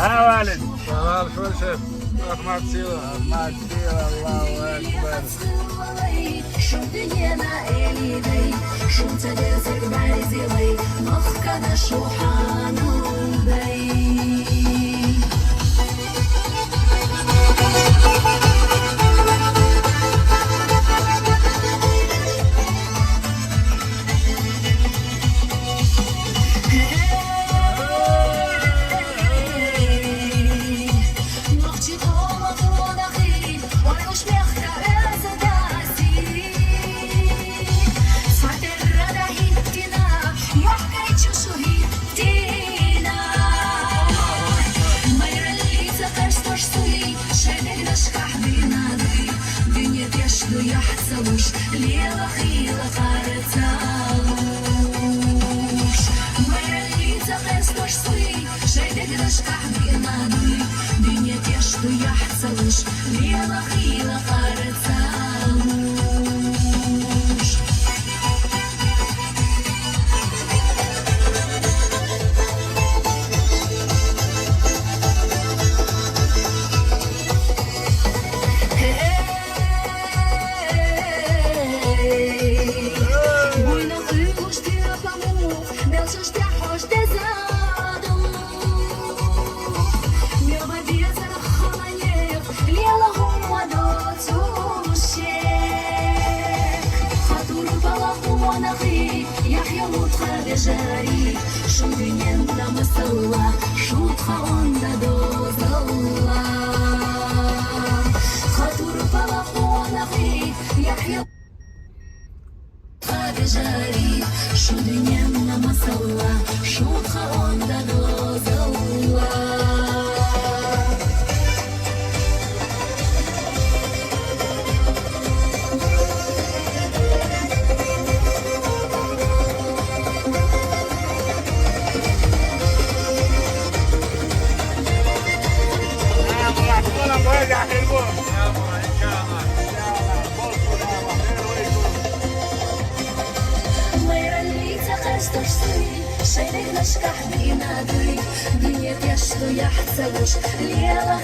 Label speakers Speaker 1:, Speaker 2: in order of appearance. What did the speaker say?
Speaker 1: ها ولد
Speaker 2: شغال شو شيف رحمة سيرة
Speaker 1: ما كثير الله اكبر
Speaker 3: Шум пьяна элидой, шум цадезек барзилой, мохка на шуханудой. يحصلوش ليلة خيلة قارتالوش مرليتا قستوش سوي شايدك رشقح بإنادوي دنيا تيشتو يحصلوش ليلة خيلة قارتالوش جاري شو دنيا بلا مصلى شو تخون دوزلا خاطر فلقونا في يحيى جاري شو دنيا بلا مصلى شو تخون دوزلا شايلك نشكح بينادي دنيا تيشتو يحسبوش ليلة